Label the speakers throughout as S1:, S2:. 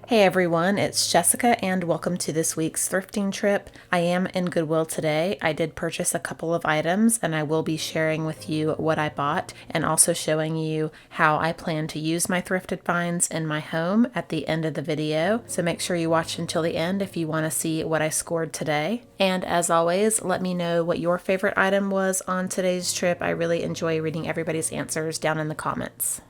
S1: Hey everyone, it's Jessica and welcome to this week's thrifting trip. I am in Goodwill today. I did purchase a couple of items and I will be sharing with you what I bought and also showing you how I plan to use my thrifted finds in my home at the end of the video. So make sure you watch until the end if you want to see what I scored today. And as always, let me know what your favorite item was on today's trip. I really enjoy reading everybody's answers down in the comments.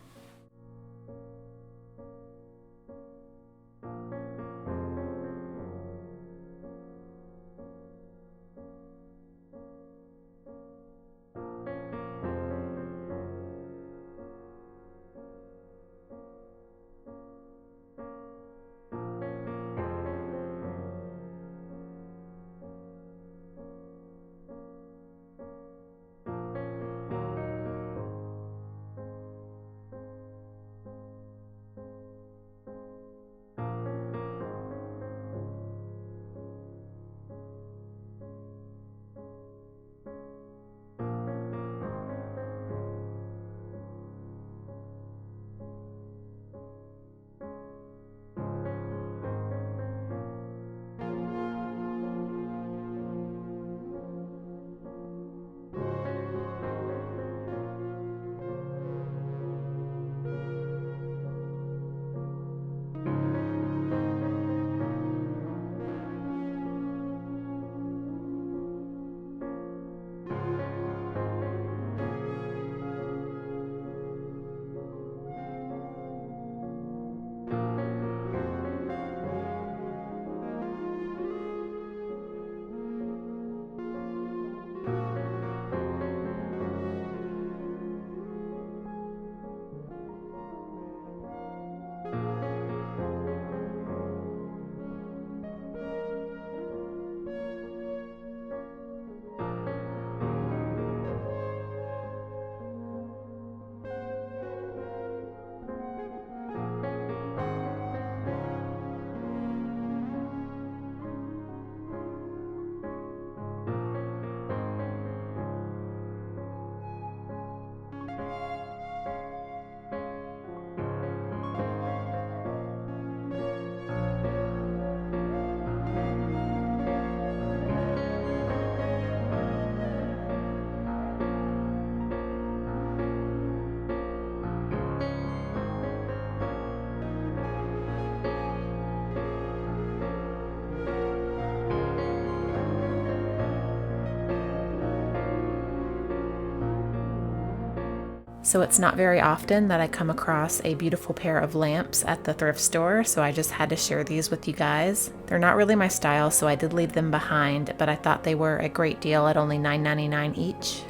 S1: So it's not very often that I come across a beautiful pair of lamps at the thrift store, so I just had to share these with you guys. They're not really my style, so I did leave them behind, but I thought they were a great deal at only $9.99 each.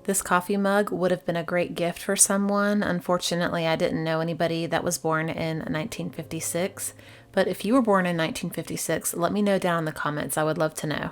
S1: This coffee mug would have been a great gift for someone. Unfortunately, I didn't know anybody that was born in 1956. But if you were born in 1956, let me know down in the comments. I would love to know.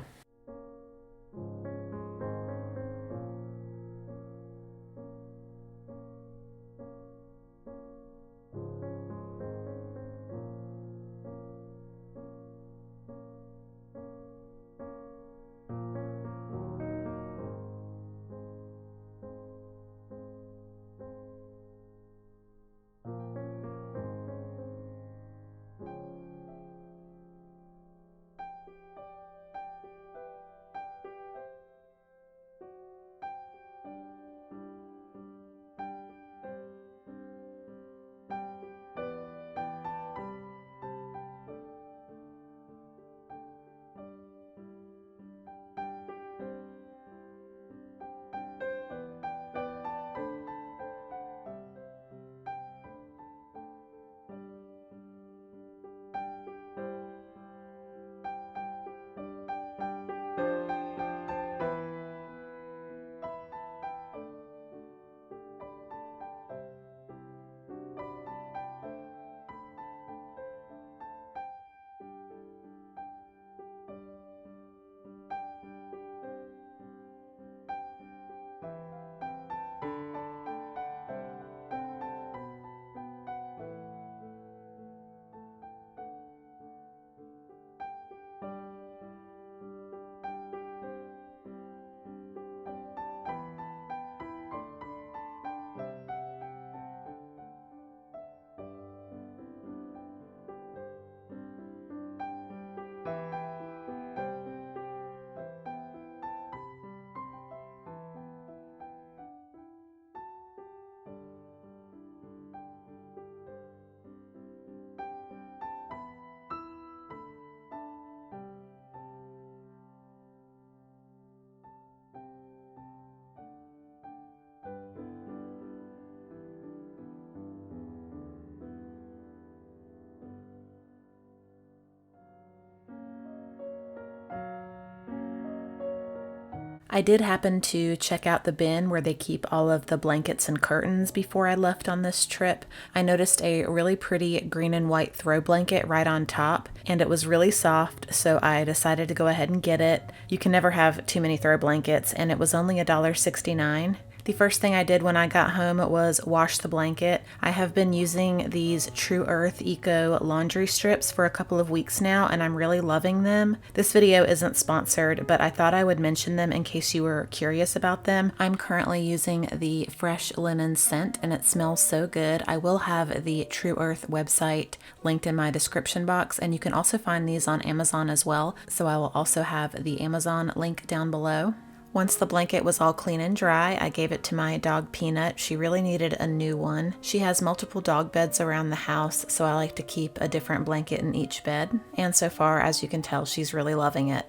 S1: I did happen to check out the bin where they keep all of the blankets and curtains before I left on this trip. I noticed a really pretty green and white throw blanket right on top, and it was really soft, so I decided to go ahead and get it. You can never have too many throw blankets, and it was only $1.69. The first thing I did when I got home was wash the blanket. I have been using these True Earth Eco laundry strips for a couple of weeks now, and I'm really loving them. This video isn't sponsored, but I thought I would mention them in case you were curious about them. I'm currently using the Fresh Linen scent, and it smells so good. I will have the True Earth website linked in my description box, and you can also find these on Amazon as well, so I will also have the Amazon link down below. Once the blanket was all clean and dry, I gave it to my dog Peanut. She really needed a new one. She has multiple dog beds around the house, so I like to keep a different blanket in each bed. And so far, as you can tell, she's really loving it.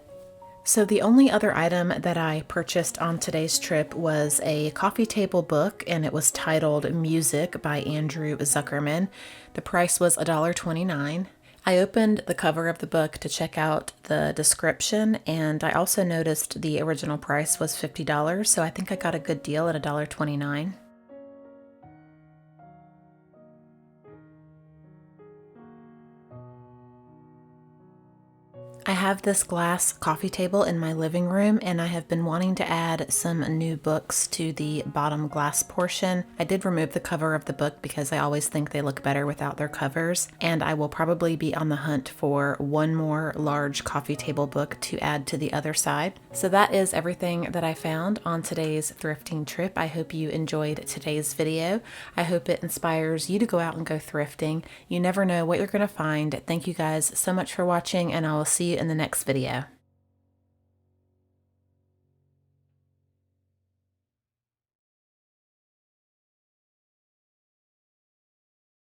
S1: So the only other item that I purchased on today's trip was a coffee table book, and it was titled Music by Andrew Zuckerman. The price was $1.29. I opened the cover of the book to check out the description, and I also noticed the original price was $50, so I think I got a good deal at $1.29. I have this glass coffee table in my living room, and I have been wanting to add some new books to the bottom glass portion. I did remove the cover of the book because I always think they look better without their covers, and I will probably be on the hunt for one more large coffee table book to add to the other side. So that is everything that I found on today's thrifting trip. I hope you enjoyed today's video. I hope it inspires you to go out and go thrifting. You never know what you're going to find. Thank you guys so much for watching, and I will see you in the next video.